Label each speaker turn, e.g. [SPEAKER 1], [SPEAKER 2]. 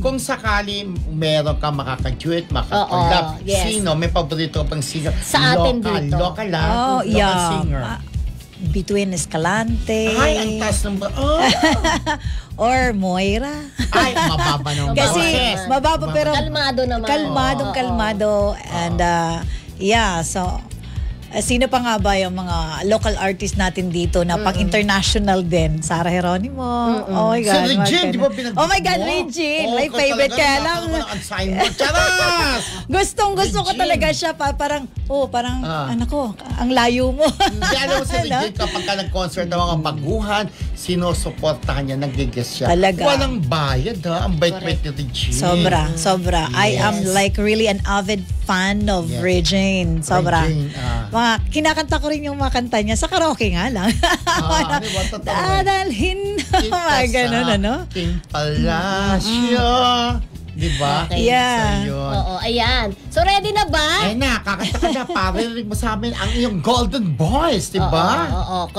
[SPEAKER 1] kung sakali meron kang makaka-duet, makaka-collab,
[SPEAKER 2] yes.
[SPEAKER 1] sino? May paborito ka pang singer?
[SPEAKER 2] Sa atin dito.
[SPEAKER 1] Local singer.
[SPEAKER 3] Between Escalante.
[SPEAKER 1] Ay, ang taas ng
[SPEAKER 3] or Moira.
[SPEAKER 1] Ay, mababa naman.
[SPEAKER 3] Kasi mababa pero
[SPEAKER 2] kalmado naman.
[SPEAKER 3] Kalmado. And so sino pa nga ba yung mga local artists natin dito na pang-international din? Sarah Geronimo. Oh my God.
[SPEAKER 1] Si Regine, di ba pinag-book mo?
[SPEAKER 3] Oh my God, Regine. My favorite. Kaya lang. Gustong-gusto ko talaga siya. Parang, anak ko, ang layo mo.
[SPEAKER 1] Hindi, alam mo si Regine, kapag ka nag-concert ng mga baguhan, sinusuportahan niya, nag-guest siya.
[SPEAKER 3] Talaga.
[SPEAKER 1] Walang bayad, ha? Ang bait-bait ni Regine.
[SPEAKER 3] Sobra. Yes. I am like really an avid fan of Regine. Sobra. Kinakanta ko rin yung mga kanta niya sa karaoke nga lang. Dadalhin na. Ganun, ano?
[SPEAKER 1] King Palacio. Diba?
[SPEAKER 2] Okay.
[SPEAKER 3] Yeah.
[SPEAKER 2] Oo, ayan. So, ready na ba?
[SPEAKER 1] Ay na, kakanta ka na. Parinig mo sa amin ang iyong Golden Boys, diba?
[SPEAKER 2] Oo.